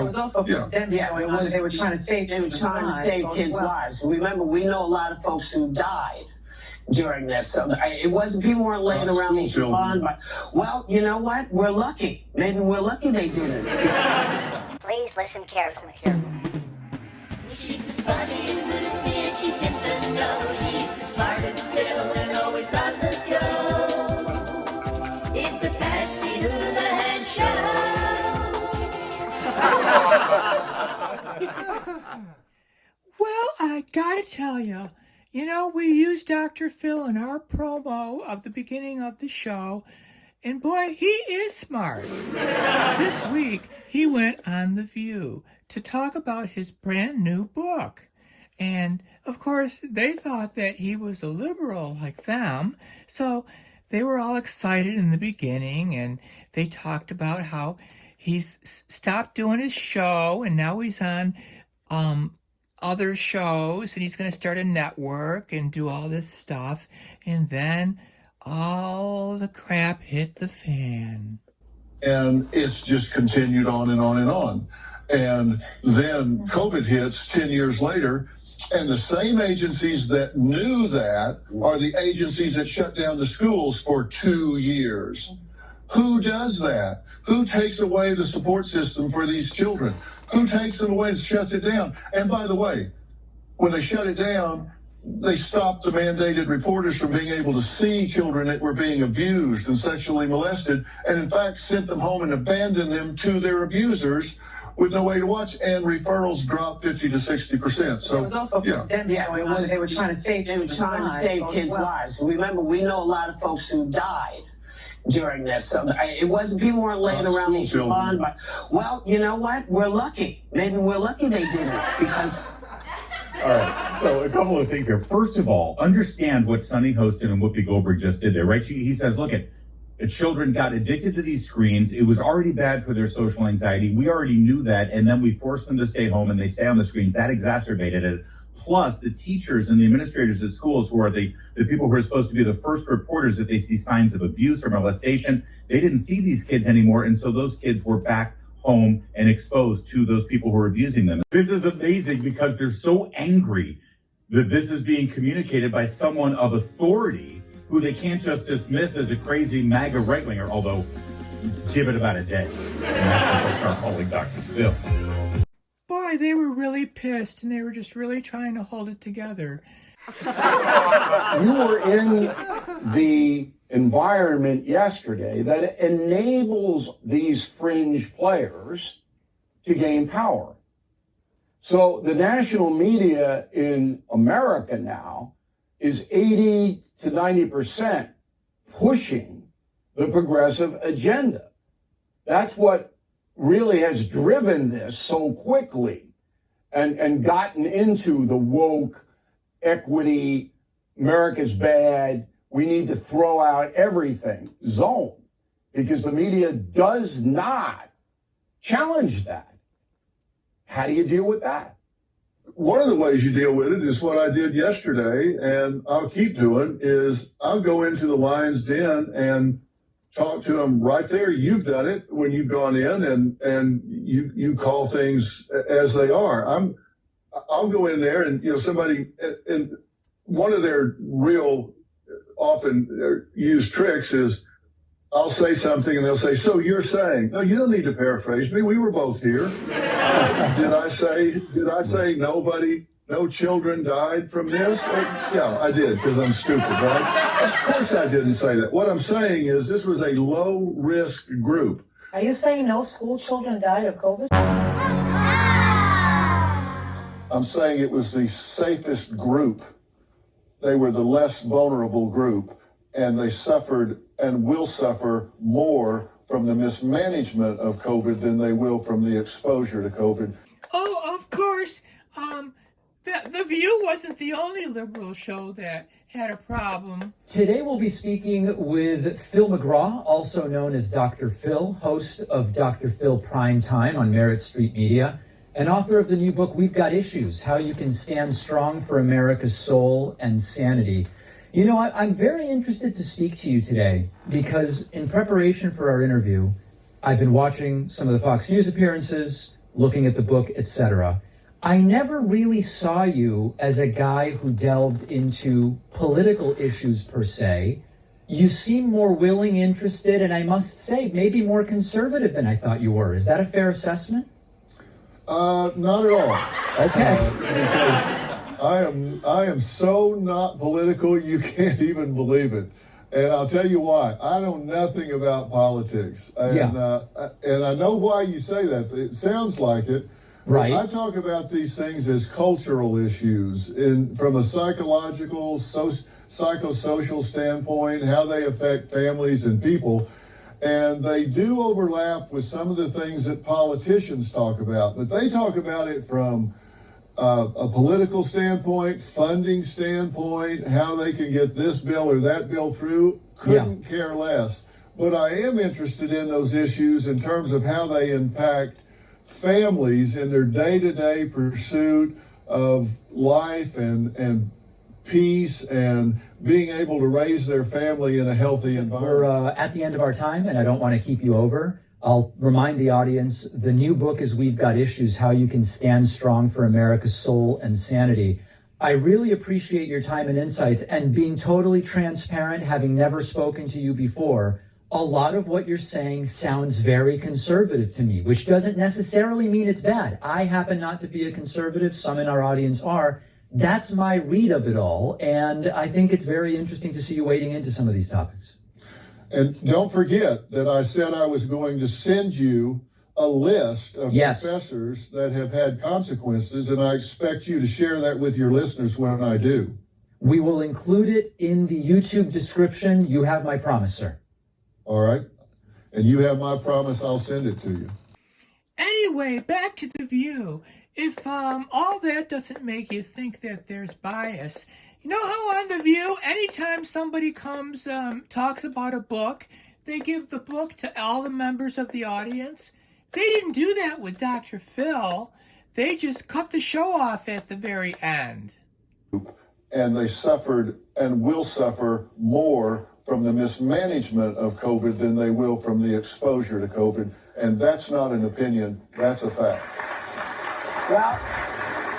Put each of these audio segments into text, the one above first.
It was also they were trying to save kids' lives. Remember, we know a lot of folks who died during this. So it wasn't, people weren't laying around on, but, well, you know what? We're lucky. Maybe we're lucky they didn't. Please listen carefully. She's as funny as Lucy and she's in the know. She's as smart as Phil and always on the go. It's the Patsy Hoolahan Show. Well, I gotta tell you, we used Dr. Phil in our promo of the beginning of the show, and boy, he is smart. This week, he went on The View to talk about his brand new book. And, of course, they thought that he was a liberal like them, so they were all excited in the beginning, and they talked about how he's stopped doing his show, and now he's on other shows, and he's going to start a network and do all this stuff. And then all the crap hit the fan. And it's just continued on and on and on. And then COVID hits 10 years later, and the same agencies that knew that are the agencies that shut down the schools for 2 years. Who does that? Who takes away the support system for these children? Who takes them away and shuts it down? And by the way, when they shut it down, they stopped the mandated reporters from being able to see children that were being abused and sexually molested, and in fact sent them home and abandoned them to their abusers with no way to watch, and referrals dropped 50 to 60%. So it was also they were trying to save kids' lives. Remember, we know a lot of folks who died during this. So it wasn't, people weren't laying around on, but, well, you know what? We're lucky. Maybe we're lucky they didn't, because... All right, so a couple of things here. First of all, understand what Sonny Hostin and Whoopi Goldberg just did there, right? He says, look, the children got addicted to these screens. It was already bad for their social anxiety. We already knew that, and then we forced them to stay home, and they stay on the screens. That exacerbated it. Plus, the teachers and the administrators at schools, who are the people who are supposed to be the first reporters if they see signs of abuse or molestation, they didn't see these kids anymore, and so those kids were back home and exposed to those people who are abusing them. This is amazing because they're so angry that this is being communicated by someone of authority who they can't just dismiss as a crazy MAGA right-winger, although give it about a day. And that's when they'll start calling Dr. Phil. Boy, they were really pissed, and they were just really trying to hold it together. You were in the environment yesterday that enables these fringe players to gain power. So the national media in America now is 80 to 90% pushing the progressive agenda. That's what really has driven this so quickly and gotten into the woke, equity, America's bad, we need to throw out everything zone, because the media does not challenge that. How do you deal with that? One of the ways you deal with it is what I did yesterday, and I'll keep doing, is I'll go into the Lion's Den and talk to them right there. You've done it when you've gone in and you call things as they are. I'll go in there and, somebody, and one of their real often used tricks is I'll say something and they'll say, so you're saying, no, you don't need to paraphrase me. We were both here. Did I say no children died from this? Yeah, I did, because I'm stupid, right? Of course I didn't say that. What I'm saying is this was a low risk group. Are you saying no school children died of COVID? I'm saying it was the safest group. They were the less vulnerable group, and they suffered and will suffer more from the mismanagement of COVID than they will from the exposure to COVID. Oh, of course. The View wasn't the only liberal show that had a problem. Today we'll be speaking with Phil McGraw, also known as Dr. Phil, host of Dr. Phil Prime Time on Merritt Street Media, and author of the new book, We've Got Issues, How You Can Stand Strong for America's Soul and Sanity. I'm very interested to speak to you today because in preparation for our interview, I've been watching some of the Fox News appearances, looking at the book, etc. I never really saw you as a guy who delved into political issues per se. You seem more willing, interested, and I must say, maybe more conservative than I thought you were. Is that a fair assessment? Not at all. Okay. Because I am so not political, you can't even believe it. And I'll tell you why. I know nothing about politics. And I know why you say that. It sounds like it. Right. I talk about these things as cultural issues from a psychological, psychosocial standpoint, how they affect families and people. And they do overlap with some of the things that politicians talk about, but they talk about it from a political standpoint, funding standpoint, how they can get this bill or that bill through. Couldn't care less. But I am interested in those issues in terms of how they impact families in their day-to-day pursuit of life and peace and being able to raise their family in a healthy environment. We're at the end of our time, and I don't want to keep you over. I'll remind the audience, the new book is We've Got Issues, How You Can Stand Strong for America's Soul and Sanity. I really appreciate your time and insights and being totally transparent, having never spoken to you before. A lot of what you're saying sounds very conservative to me, which doesn't necessarily mean it's bad. I happen not to be a conservative. Some in our audience are. That's my read of it all, and I think it's very interesting to see you wading into some of these topics. And don't forget that I said I was going to send you a list of professors that have had consequences, and I expect you to share that with your listeners when I do. We will include it in the YouTube description. You have my promise, sir. All right. And you have my promise, I'll send it to you. Anyway, back to The View. If all that doesn't make you think that there's bias, you know how on The View, anytime somebody comes, talks about a book, they give the book to all the members of the audience? They didn't do that with Dr. Phil. They just cut the show off at the very end. And they suffered and will suffer more from the mismanagement of COVID than they will from the exposure to COVID. And that's not an opinion, that's a fact. Well,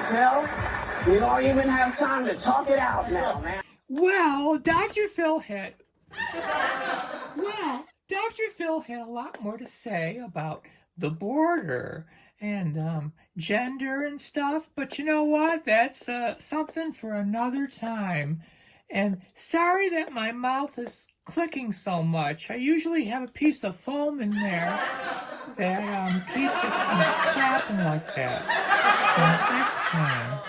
Phil, we don't even have time to talk it out now, man. Well, Dr. Phil had a lot more to say about the border and gender and stuff, but you know what? That's something for another time. And sorry that my mouth is clicking so much. I usually have a piece of foam in there that keeps it from clapping like that. So next time.